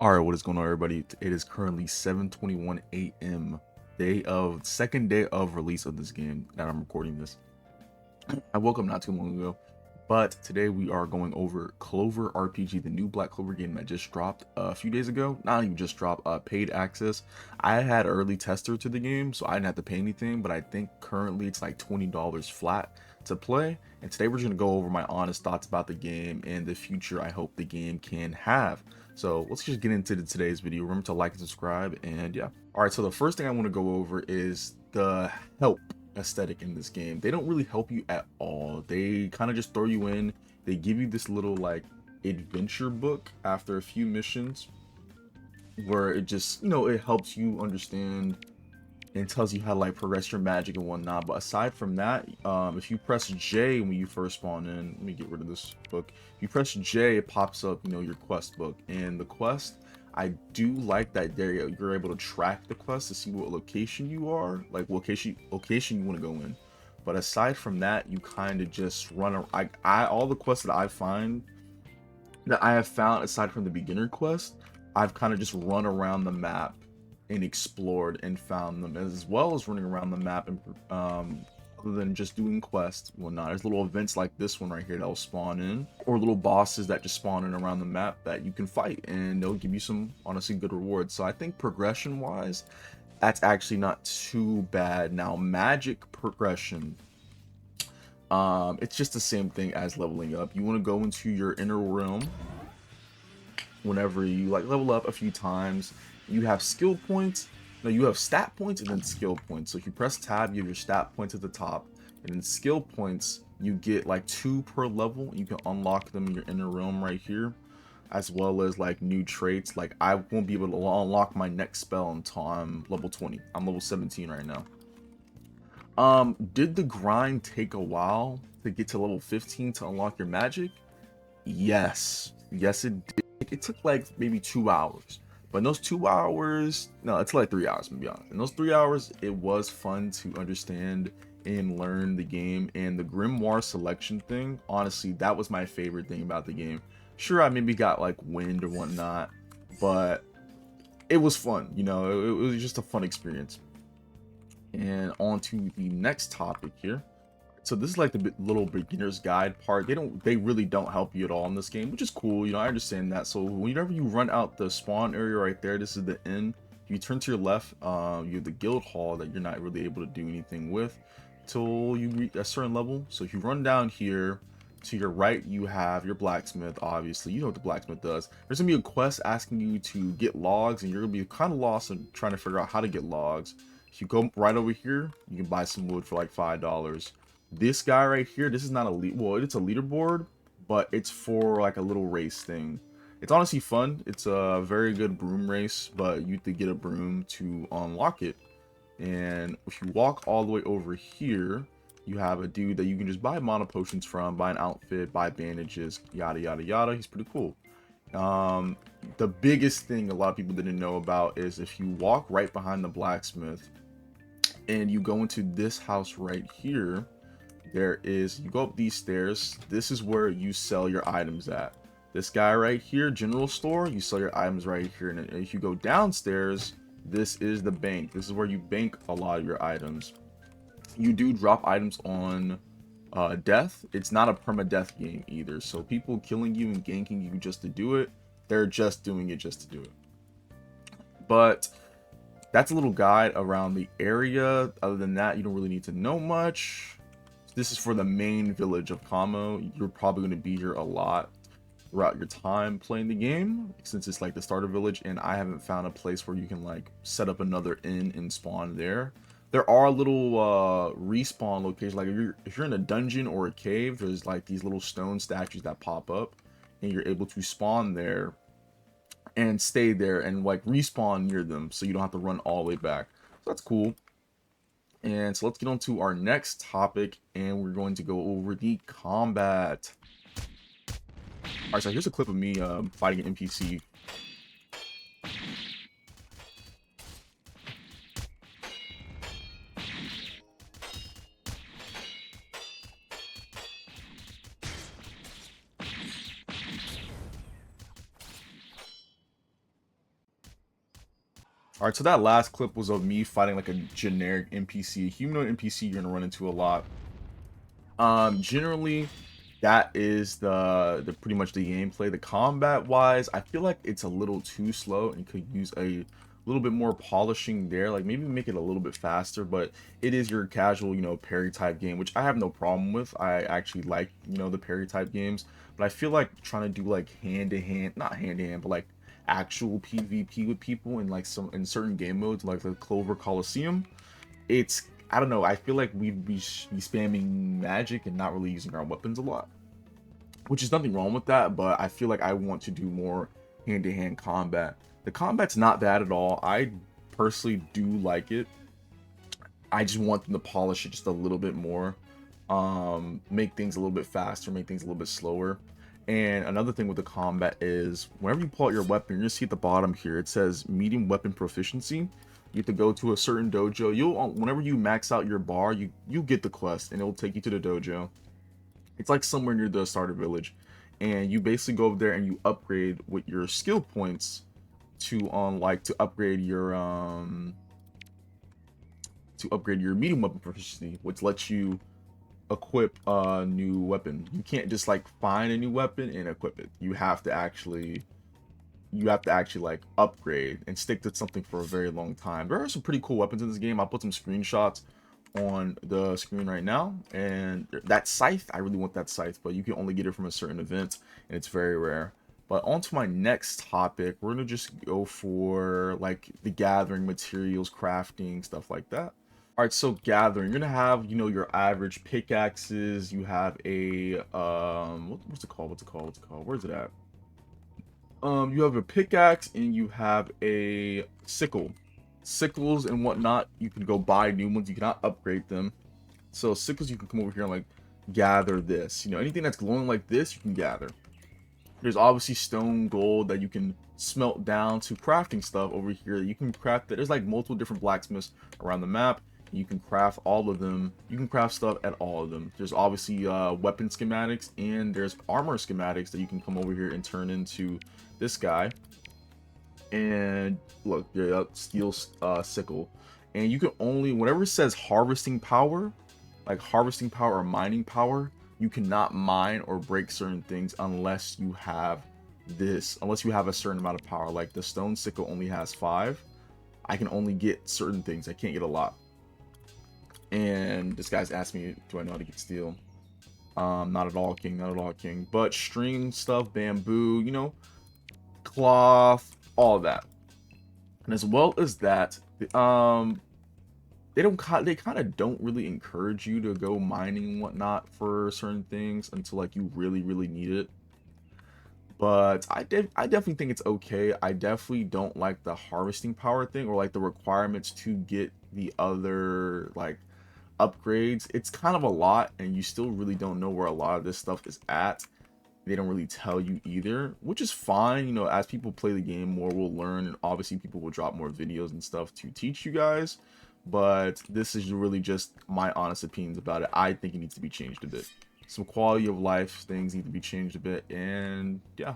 All right, what is going on, everybody? It is currently 7:21 a.m. Second day of release of this game that I'm recording this. I woke up not too long ago, but today we are going over Clover RPG, the new Black Clover game that just dropped a few days ago. Not even just dropped, paid access. I had early tester to the game, so I didn't have to pay anything, but I think currently it's like $20 flat to play. And today we're just gonna go over my honest thoughts about the game and the future I hope the game can have. So let's just get into today's video. Remember to like and subscribe, and yeah. All right, so the first thing I want to go over is the help aesthetic in this game. They don't really help you at all. They kind of just throw you in. They give you this little like adventure book after a few missions where it just, it helps you understand and tells you how to like progress your magic and whatnot. But aside from that, if you press J when you first spawn in, let me get rid of this book. If you press J, it pops up, your quest book. And the quest, I do like that there you're able to track the quest to see what location you are, like location you want to go in. But aside from that, you kind of just run around. All the quests that I have found aside from the beginner quest, I've kind of just run around the map and explored and found them, as well as running around the map and other than just doing quests and whatnot. There's little events like this one right here that will spawn in, or little bosses that just spawn in around the map that you can fight, and they'll give you some honestly good rewards. So I think progression wise, that's actually not too bad. Now magic progression, it's just the same thing as leveling up. You want to go into your inner realm whenever you like level up a few times. You have skill points. No, you have stat points and then skill points. So if you press tab, you have your stat points at the top, and then skill points, you get like 2 per level. You can unlock them in your inner realm right here, as well as like new traits. Like I won't be able to unlock my next spell until I'm level 20. I'm level 17 right now. Did the grind take a while to get to level 15 to unlock your magic? Yes, it did. It took like maybe 2 hours. But in those 2 hours, no, it's like 3 hours, to be honest. In those 3 hours, it was fun to understand and learn the game. And the grimoire selection thing, honestly, that was my favorite thing about the game. Sure, I maybe got like wind or whatnot, but it was fun. It was just a fun experience. And on to the next topic here. So this is like the little beginner's guide part. They really don't help you at all in this game, which is cool. I understand that. So whenever you run out the spawn area right there, this is the inn. If you turn to your left, you have the guild hall that you're not really able to do anything with till you reach a certain level. So if you run down here, to your right, you have your blacksmith. Obviously, you know what the blacksmith does. There's gonna be a quest asking you to get logs, and you're gonna be kind of lost in trying to figure out how to get logs. If you go right over here, you can buy some wood for like $5. This guy right here, this is not a well, it's a leaderboard, but it's for like a little race thing. It's honestly fun. It's a very good broom race, but you have to get a broom to unlock it. And if you walk all the way over here, you have a dude that you can just buy mana potions from, buy an outfit, buy bandages, yada yada yada. He's pretty cool. The biggest thing a lot of people didn't know about is if you walk right behind the blacksmith and you go into this house right here, you go up these stairs. This is where you sell your items at. This guy right here, general store, you sell your items right here. And if you go downstairs, this is the bank. This is where you bank a lot of your items. You do drop items on death. It's not a permadeath game either. So people killing you and ganking you just to do it, they're just doing it just to do it. But that's a little guide around the area. Other than that, you don't really need to know much. This is for the main village of Kamo. You're probably going to be here a lot throughout your time playing the game, since it's like the starter village, and I haven't found a place where you can like set up another inn and spawn there. There are little respawn locations, like if you're in a dungeon or a cave, there's like these little stone statues that pop up, and you're able to spawn there and stay there and like respawn near them, so you don't have to run all the way back. So that's cool. And so let's get on to our next topic, and we're going to go over the combat. Alright, so here's a clip of me fighting an NPC. All right, so that last clip was of me fighting like a generic NPC, humanoid NPC you're gonna run into a lot. Generally, that is the pretty much the gameplay. The combat wise, I feel like it's a little too slow and could use a little bit more polishing there. Like maybe make it a little bit faster, but it is your casual, parry type game, which I have no problem with. I actually like, the parry type games, but I feel like trying to do like hand to hand, not hand to hand, but like actual PvP with people in like some in certain game modes like the Clover Coliseum, it's, I don't know, I feel like we'd be spamming magic and not really using our weapons a lot, which is nothing wrong with that, but I feel like I want to do more hand-to-hand combat. The combat's not bad at all. I personally do like it. I just want them to polish it just a little bit more, make things a little bit faster, make things a little bit slower. And another thing with the combat is whenever you pull out your weapon, you're gonna see at the bottom here it says medium weapon proficiency. You have to go to a certain dojo. Whenever you max out your bar, you get the quest and it'll take you to the dojo. It's like somewhere near the starter village, and you basically go over there and you upgrade with your skill points to upgrade your medium weapon proficiency, which lets you equip a new weapon. You can't just like find a new weapon and equip it. You have to actually like upgrade and stick to something for a very long time. There are some pretty cool weapons in this game. I'll put some screenshots on the screen right now. And that scythe, I really want that scythe, but you can only get it from a certain event and it's very rare. But on to my next topic, we're gonna just go for like the gathering materials, crafting, stuff like that. All right, so gathering, you're gonna have, your average pickaxes. You have a what's it called? Where's it at? You have a pickaxe and you have a sickle. Sickles and whatnot, you can go buy new ones. You cannot upgrade them. So sickles, you can come over here and like gather this. Anything that's glowing like this, you can gather. There's obviously stone, gold that you can smelt down to crafting stuff over here. You can craft it. There's like multiple different blacksmiths around the map. You can craft all of them. You can craft stuff at all of them. There's obviously weapon schematics and there's armor schematics that you can come over here and turn into this guy. And look, yeah, steel sickle. And you can only, whenever it says harvesting power, like harvesting power or mining power, you cannot mine or break certain things unless you have unless you have a certain amount of power. Like the stone sickle only has 5. I can only get certain things. I can't get a lot. And this guy's asked me, do I know how to get steel? Not at all, king, not at all, king. But string stuff, bamboo, cloth, all of that. And as well as that, they kind of don't really encourage you to go mining and whatnot for certain things until like you really need it. But I definitely think it's okay. I definitely don't like the harvesting power thing or like the requirements to get the other like upgrades. It's kind of a lot and you still really don't know where a lot of this stuff is at. They don't really tell you either, which is fine. As people play the game more, we'll learn, and obviously people will drop more videos and stuff to teach you guys. But this is really just my honest opinions about it. I think it needs to be changed a bit. Some quality of life things need to be changed a bit. And yeah,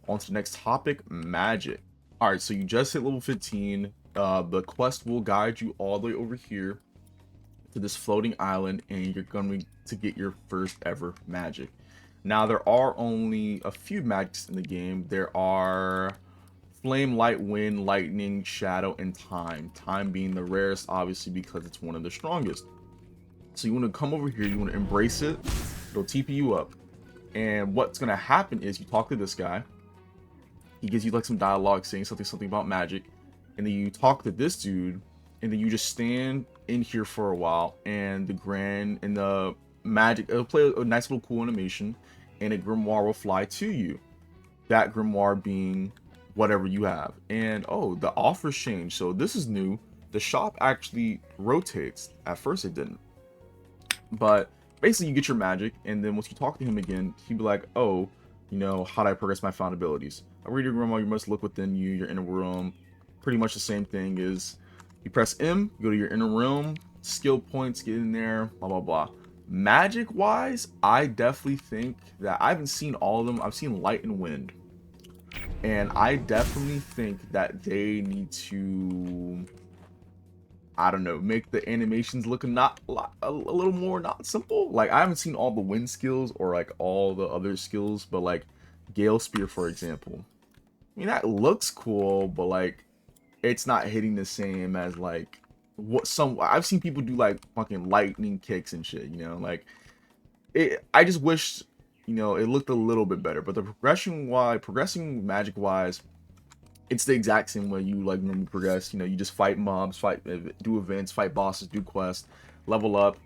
on to the next topic, magic. All right, so you just hit level 15. The quest will guide you all the way over here to this floating island, and you're going to get your first ever magic. Now, there are only a few magics in the game. There are flame, light, wind, lightning, shadow, and time. Time being the rarest, obviously, because it's one of the strongest. So you want to come over here, you want to embrace it. It'll TP you up. And what's going to happen is you talk to this guy. He gives you like some dialogue saying something about magic. And then you talk to this dude. And then you just stand in here for a while. And the magic, it'll play a nice little cool animation. And a grimoire will fly to you. That grimoire being whatever you have. And oh, the offers change. So this is new. The shop actually rotates. At first it didn't. But basically you get your magic, and then once you talk to him again, he'd be like, oh, how do I progress my found abilities? I read your grimoire, you must look within you, your inner realm. Pretty much the same thing is you press M, you go to your inner realm, skill points, get in there, blah blah blah. Magic wise, I definitely think that I haven't seen all of them. I've seen light and wind. And I definitely think that they need to, I don't know, make the animations look a little more not simple. Like, I haven't seen all the wind skills or like all the other skills, but like Gale Spear, for example. I mean, that looks cool, but like it's not hitting the same as like what some I've seen people do, like fucking lightning kicks and shit, you know, like I just wish, you know, it looked a little bit better. But the progressing magic wise, it's the exact same way you like normally progress. You know, you just fight mobs, do events, fight bosses, do quests, level up.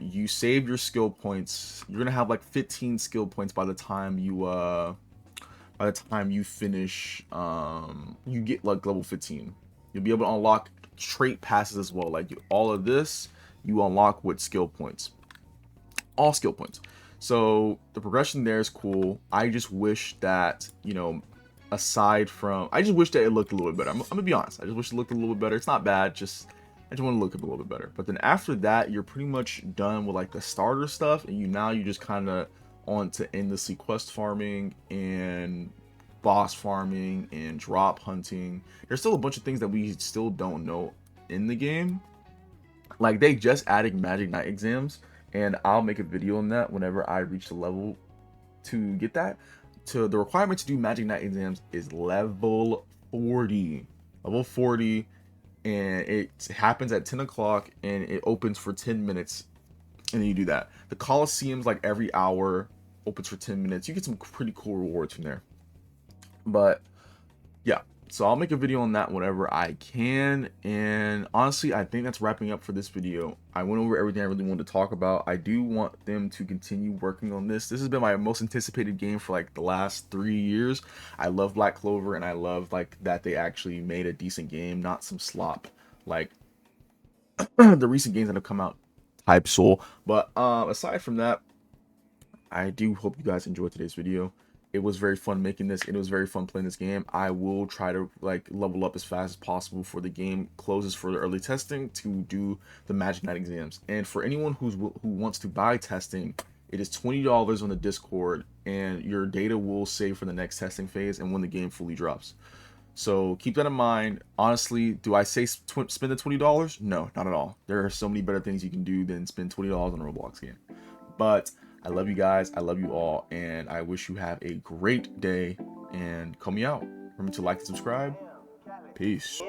You save your skill points. You're gonna have like 15 skill points by the time you finish. You get like level 15. You'll be able to unlock trait passes as well. Like all of this, you unlock with skill points, all skill points. So the progression there is cool. I just wish that, you know, aside from, I just wish that it looked a little bit better. I'm gonna be honest. I just wish it looked a little bit better. It's not bad. I just want to look a little bit better. But then after that, you're pretty much done with like the starter stuff, and you just kind of on to endlessly quest farming and boss farming and drop hunting. There's still a bunch of things that we still don't know in the game. Like they just added Magic Knight exams, and I'll make a video on that whenever I reach the level to get that. To the requirement to do Magic Knight exams is level 40. Level 40, and it happens at 10 o'clock, and it opens for 10 minutes, and then you do that. The Coliseum's like every hour, opens for 10 minutes. You get some pretty cool rewards from there. But yeah, so I'll make a video on that whenever I can. And honestly, I think that's wrapping up for this video. I went over everything I really wanted to talk about. I do want them to continue working on this. This has been my most anticipated game for like the last 3 years. I love Black Clover, and I love like that they actually made a decent game, not some slop like the recent games that have come out, Type Soul. But aside from that, I do hope you guys enjoyed today's video. It was very fun making this, and it was very fun playing this game. I will try to like level up as fast as possible before the game closes for the early testing to do the Magic Knight exams. And for anyone who wants to buy testing, it is $20 on the Discord, and your data will save for the next testing phase and when the game fully drops. So keep that in mind. Honestly, do I say spend the $20? No, not at all. There are so many better things you can do than spend $20 on a Roblox game. But I love you guys. I love you all. And I wish you have a great day. And call me out. Remember to like and subscribe. Peace.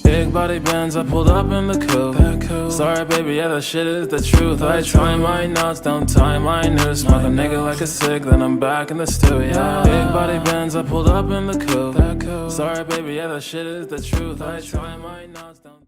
Big body bands, I pulled up in the coupe. Sorry baby, yeah, that shit is the truth. I try my knots, don't tie my noose. Smoke a nigga like a cig, then I'm back in the studio. Big body bands, I pulled up in the coupe. Sorry baby, yeah, that shit is the truth. I try my knots, don't